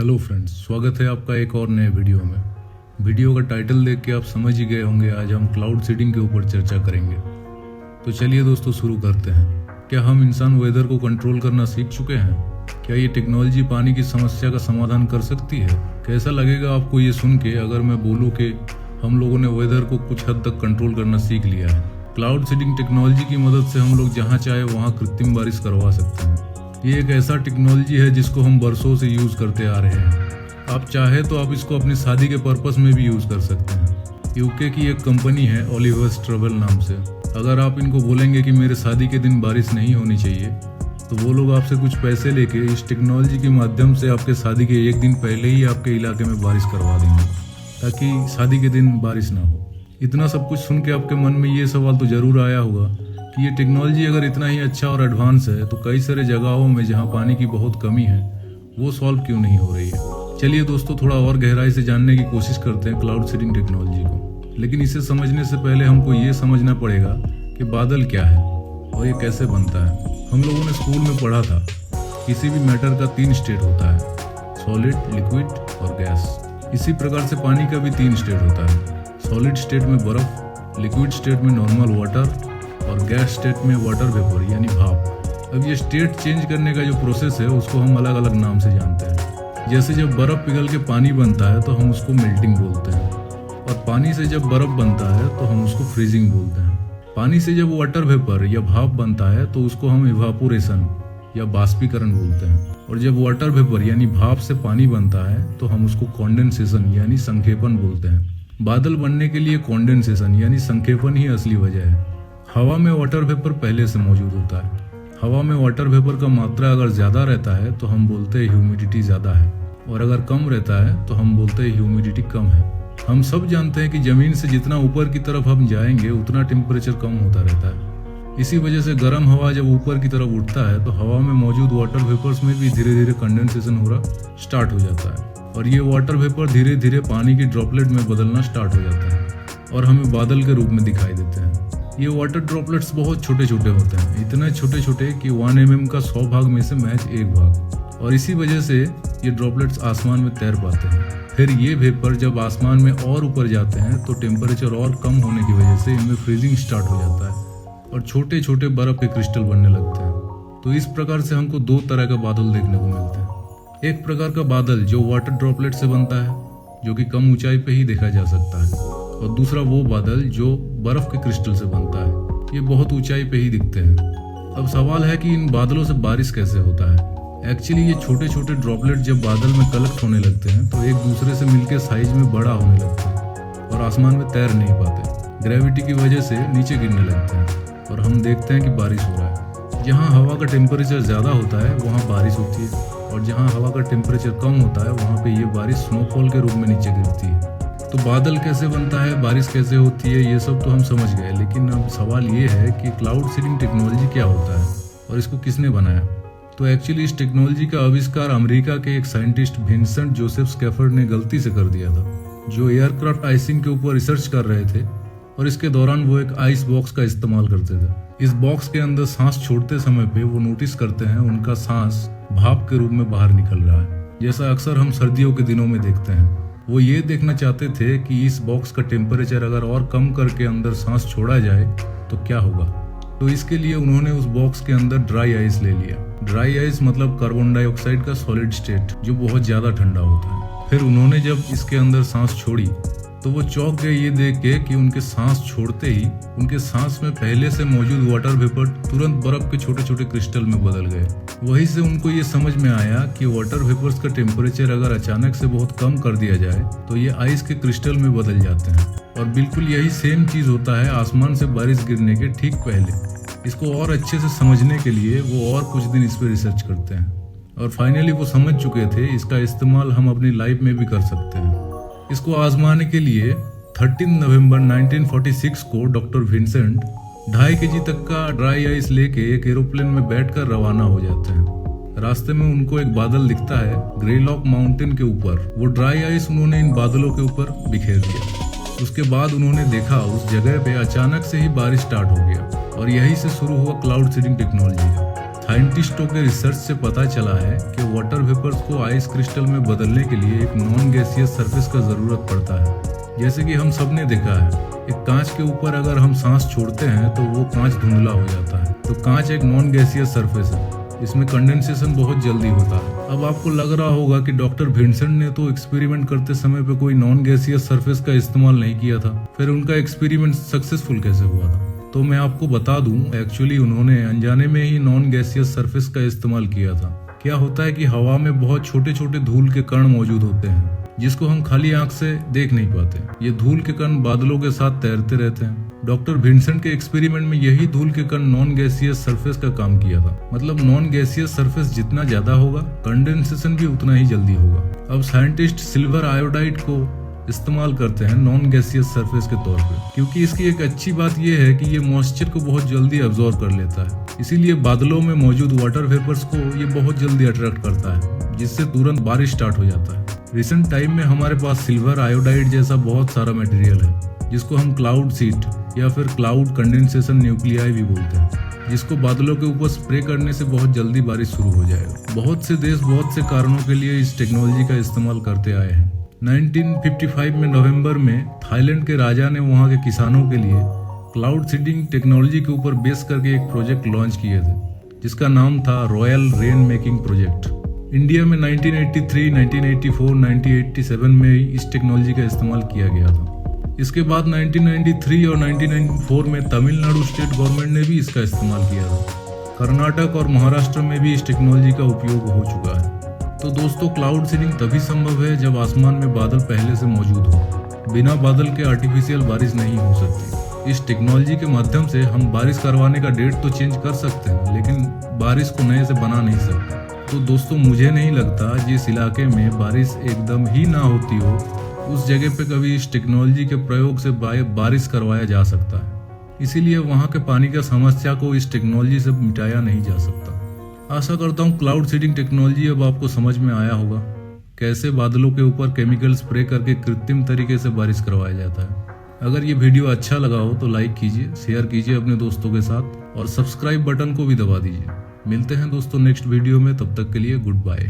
Hello friends, स्वागत है आपका एक और नए वीडियो में। वीडियो का टाइटल देख के आप समझ ही गए होंगे आज हम क्लाउड सीडिंग के ऊपर चर्चा करेंगे। तो चलिए दोस्तों शुरू करते हैं। क्या हम इंसान वेदर को कंट्रोल करना सीख चुके हैं? क्या ये टेक्नोलॉजी पानी की समस्या का समाधान कर सकती है? कैसा लगेगा आपको ये सुन के अगर मैं बोलूँ कि हम लोगों ने वेदर को कुछ हद तक कंट्रोल करना सीख लिया है। क्लाउड सीडिंग टेक्नोलॉजी की मदद से हम लोग जहाँ चाहे वहाँ कृत्रिम बारिश करवा सकते हैं। ये एक ऐसा टेक्नोलॉजी है जिसको हम बरसों से यूज़ करते आ रहे हैं। आप चाहे तो आप इसको अपनी शादी के पर्पस में भी यूज़ कर सकते हैं। यूके की एक कंपनी है ओलिवर्स ट्रेवल नाम से। अगर आप इनको बोलेंगे कि मेरे शादी के दिन बारिश नहीं होनी चाहिए तो वो लोग आपसे कुछ पैसे लेके इस टेक्नोलॉजी के माध्यम से आपके शादी के एक दिन पहले ही आपके इलाके में बारिश करवा देंगे ताकि शादी के दिन बारिश ना हो। इतना सब कुछ सुन के आपके मन में ये सवाल तो ज़रूर आया होगा कि ये टेक्नोलॉजी अगर इतना ही अच्छा और एडवांस है तो कई सारे जगहों में जहाँ पानी की बहुत कमी है वो सॉल्व क्यों नहीं हो रही है। चलिए दोस्तों, थोड़ा और गहराई से जानने की कोशिश करते हैं क्लाउड सीडिंग टेक्नोलॉजी को। लेकिन इसे समझने से पहले हमको ये समझना पड़ेगा कि बादल क्या है और ये कैसे बनता है। हम लोगों ने स्कूल में पढ़ा था किसी भी मैटर का 3 स्टेट होता है, सॉलिड, लिक्विड और गैस। इसी प्रकार से पानी का भी 3 स्टेट होता है। सॉलिड स्टेट में बर्फ, लिक्विड स्टेट में नॉर्मल वाटर और गैस स्टेट में वाटर वेपर यानी भाप। अब ये स्टेट चेंज करने का जो प्रोसेस है उसको हम अलग अलग नाम से जानते हैं। जैसे जब बर्फ पिघल के पानी बनता है तो हम उसको मेल्टिंग बोलते हैं, और पानी से जब बर्फ बनता है तो हम उसको फ्रीजिंग बोलते हैं। पानी से जब वाटर वेपर या भाप बनता है तो उसको हम इवापोरेशन या बाष्पीकरण बोलते हैं। और जब वाटर वेपर यानी भाप से पानी बनता है तो हम उसको कॉन्डेंसेशन यानी संक्षेपण बोलते हैं। बादल बनने के लिए कॉन्डेंसेशन यानी संक्षेपण ही असली वजह है। हवा में वाटर वेपर पहले से मौजूद होता है। हवा में वाटर वेपर का मात्रा अगर ज़्यादा रहता है तो हम बोलते हैं ह्यूमिडिटी ज़्यादा है, और अगर कम रहता है तो हम बोलते हैं ह्यूमिडिटी कम है। हम सब जानते हैं कि ज़मीन से जितना ऊपर की तरफ हम जाएंगे उतना टेम्परेचर कम होता रहता है। इसी वजह से गर्म हवा जब ऊपर की तरफ उठता है तो हवा में मौजूद वाटर वेपर्स में भी धीरे धीरे कंडेंसेशन हो रहा स्टार्ट हो जाता है, और ये वाटर वेपर धीरे धीरे पानी की ड्रॉपलेट में बदलना स्टार्ट हो जाता है और हमें बादल के रूप में दिखाई देते हैं। ये वाटर ड्रॉपलेट्स बहुत छोटे छोटे होते हैं, इतने छोटे छोटे कि 1 mm का 100 भाग में से महज 1 भाग, और इसी वजह से ये ड्रॉपलेट्स आसमान में तैर पाते हैं। फिर ये वेपर जब आसमान में और ऊपर जाते हैं तो टेम्परेचर और कम होने की वजह से इनमें फ्रीजिंग स्टार्ट हो जाता है और छोटे छोटे बर्फ के क्रिस्टल बनने लगते हैं। तो इस प्रकार से हमको 2 तरह का बादल देखने को मिलते हैं। एक प्रकार का बादल जो वाटर ड्रॉपलेट से बनता है, जो कि कम ऊंचाई पे ही देखा जा सकता है, और दूसरा वो बादल जो बर्फ के क्रिस्टल से बनता है। ये बहुत ऊंचाई पे ही दिखते हैं। अब सवाल है कि इन बादलों से बारिश कैसे होता है। एक्चुअली ये छोटे छोटे ड्रॉपलेट जब बादल में कलेक्ट होने लगते हैं तो एक दूसरे से मिलकर साइज में बड़ा होने लगते हैं और आसमान में तैर नहीं पाते। ग्रेविटी की वजह से नीचे गिरने लगते हैं और हम देखते हैं कि बारिश हो रहा है। जहाँ हवा का टेम्परेचर ज़्यादा होता है वहाँ बारिश होती है, और जहाँ हवा का टेम्परेचर कम होता है वहाँ पे ये बारिश स्नोफॉल के रूप में नीचे गिरती है। तो बादल कैसे बनता है, बारिश कैसे होती है, ये सब तो हम समझ गए। लेकिन अब सवाल ये है कि क्लाउड सीडिंग टेक्नोलॉजी क्या होता है और इसको किसने बनाया। तो एक्चुअली इस टेक्नोलॉजी का आविष्कार अमेरिका के एक साइंटिस्ट विंसेंट जोसेफ स्कैफर्ड ने गलती से कर दिया था, जो एयरक्राफ्ट आइसिंग के ऊपर रिसर्च कर रहे थे, और इसके दौरान वो एक आइस बॉक्स का इस्तेमाल करते थे। इस बॉक्स के अंदर सांस छोड़ते समय पे वो नोटिस करते हैं उनका सांस भाप के रूप में बाहर निकल रहा है, जैसा अक्सर हम सर्दियों के दिनों में देखते हैं। वो ये देखना चाहते थे कि इस बॉक्स का टेम्परेचर अगर और कम करके अंदर सांस छोड़ा जाए तो क्या होगा। तो इसके लिए उन्होंने उस बॉक्स के अंदर ड्राई आइस ले लिया। ड्राई आइस मतलब कार्बन डाइऑक्साइड का सॉलिड स्टेट जो बहुत ज़्यादा ठंडा होता है। फिर उन्होंने जब इसके अंदर सांस छोड़ी तो वो चौंक गए ये देख के कि उनके सांस छोड़ते ही उनके सांस में पहले से मौजूद वाटर वेपर तुरंत बर्फ के छोटे छोटे क्रिस्टल में बदल गए। वहीं से उनको ये समझ में आया कि वाटर वेपर्स का टेम्परेचर अगर अचानक से बहुत कम कर दिया जाए तो ये आइस के क्रिस्टल में बदल जाते हैं। और बिल्कुल यही सेम चीज़ होता है आसमान से बारिश गिरने के ठीक पहले। इसको और अच्छे से समझने के लिए वो और कुछ दिन इस पर रिसर्च करते हैं, और फाइनली वो समझ चुके थे इसका इस्तेमाल हम अपनी लाइफ में भी कर सकते हैं। इसको आजमाने के लिए 13 नवंबर 1946 को डॉक्टर विंसेंट 2.5 kg तक का ड्राई आइस लेके एक एरोप्लेन में बैठकर रवाना हो जाते हैं। रास्ते में उनको एक बादल दिखता है ग्रेलॉक माउंटेन के ऊपर। वो ड्राई आइस उन्होंने इन बादलों के ऊपर बिखेर दिया। उसके बाद उन्होंने देखा उस जगह पे अचानक से ही बारिश स्टार्ट हो गया, और यही से शुरू हुआ क्लाउड सीडिंग टेक्नोलॉजी। साइंटिस्टों के रिसर्च से पता चला है कि वाटर वेपर्स को आइस क्रिस्टल में बदलने के लिए एक नॉन गैसियस सरफेस का जरूरत पड़ता है। जैसे कि हम सबने देखा है, एक कांच के ऊपर अगर हम सांस छोड़ते हैं तो वो कांच धुंधला हो जाता है। तो कांच एक नॉन गैसियस सरफेस है, इसमें कंडेंसेशन बहुत जल्दी होता है। अब आपको लग रहा होगा कि डॉक्टर विंसेंट ने तो एक्सपेरिमेंट करते समय पे कोई नॉन गैसियस सरफेस का इस्तेमाल नहीं किया था, फिर उनका एक्सपेरिमेंट सक्सेसफुल कैसे हुआ था? तो मैं आपको बता दूं, एक्चुअली उन्होंने अनजाने में ही नॉन गैसियस सरफेस का इस्तेमाल किया था। क्या होता है कि हवा में बहुत छोटे छोटे धूल के कण मौजूद होते हैं जिसको हम खाली आंख से देख नहीं पाते। ये धूल के कण बादलों के साथ तैरते रहते हैं। डॉक्टर विंसेंट के एक्सपेरिमेंट में यही धूल के कण नॉन गैसियस सरफेस का काम किया था। मतलब नॉन गैसियस सरफेस जितना ज्यादा होगा, कंडेंसेशन भी उतना ही जल्दी होगा। अब साइंटिस्ट सिल्वर आयोडाइड को इस्तेमाल करते हैं नॉन गैसियस सरफेस के तौर पे, क्योंकि इसकी एक अच्छी बात यह है कि ये मॉइस्चर को बहुत जल्दी अब्सॉर्ब कर लेता है। इसीलिए बादलों में मौजूद वाटर वेपर्स को ये बहुत जल्दी अट्रैक्ट करता है, जिससे तुरंत बारिश स्टार्ट हो जाता है। रिसेंट टाइम में हमारे पास सिल्वर आयोडाइड जैसा बहुत सारा मटेरियल है, जिसको हम क्लाउड सीट या फिर क्लाउड कंडेंसेशन न्यूक्लियाई भी बोलते हैं, जिसको बादलों के ऊपर स्प्रे करने से बहुत जल्दी बारिश शुरू हो जाएगा। बहुत से देश बहुत से कारणों के लिए इस टेक्नोलॉजी का इस्तेमाल करते आए हैं। 1955 में नवंबर में थाईलैंड के राजा ने वहां के किसानों के लिए क्लाउड सीडिंग टेक्नोलॉजी के ऊपर बेस करके एक प्रोजेक्ट लॉन्च किए थे, जिसका नाम था royal rain making project. India में 1983, 1984, 1987 में इस टेक्नोलॉजी का इस्तेमाल किया गया था। इसके बाद 1993 और 1994 में तमिलनाडु स्टेट गवर्नमेंट ने भी इसका इस्तेमाल किया था। कर्नाटक और महाराष्ट्र में भी इस टेक्नोलॉजी का उपयोग हो चुका है। तो दोस्तों, क्लाउड सीडिंग तभी संभव है जब आसमान में बादल पहले से मौजूद हो। बिना बादल के आर्टिफिशियल बारिश नहीं हो सकती। इस टेक्नोलॉजी के माध्यम से हम बारिश करवाने का डेट तो चेंज कर सकते हैं, लेकिन बारिश को नए से बना नहीं सकते। तो दोस्तों, मुझे नहीं लगता जिस इलाके में बारिश एकदम ही ना होती हो, उस जगह पे कभी इस टेक्नोलॉजी के प्रयोग से बारिश करवाया जा सकता है। इसीलिए वहाँ के पानी की समस्या को इस टेक्नोलॉजी से मिटाया नहीं जा सकता। आशा करता हूँ क्लाउड सीडिंग टेक्नोलॉजी अब आपको समझ में आया होगा, कैसे बादलों के ऊपर केमिकल स्प्रे करके कृत्रिम तरीके से बारिश करवाया जाता है। अगर ये वीडियो अच्छा लगा हो तो लाइक कीजिए, शेयर कीजिए अपने दोस्तों के साथ और सब्सक्राइब बटन को भी दबा दीजिए। मिलते हैं दोस्तों नेक्स्ट वीडियो में, तब तक के लिए गुड बाय।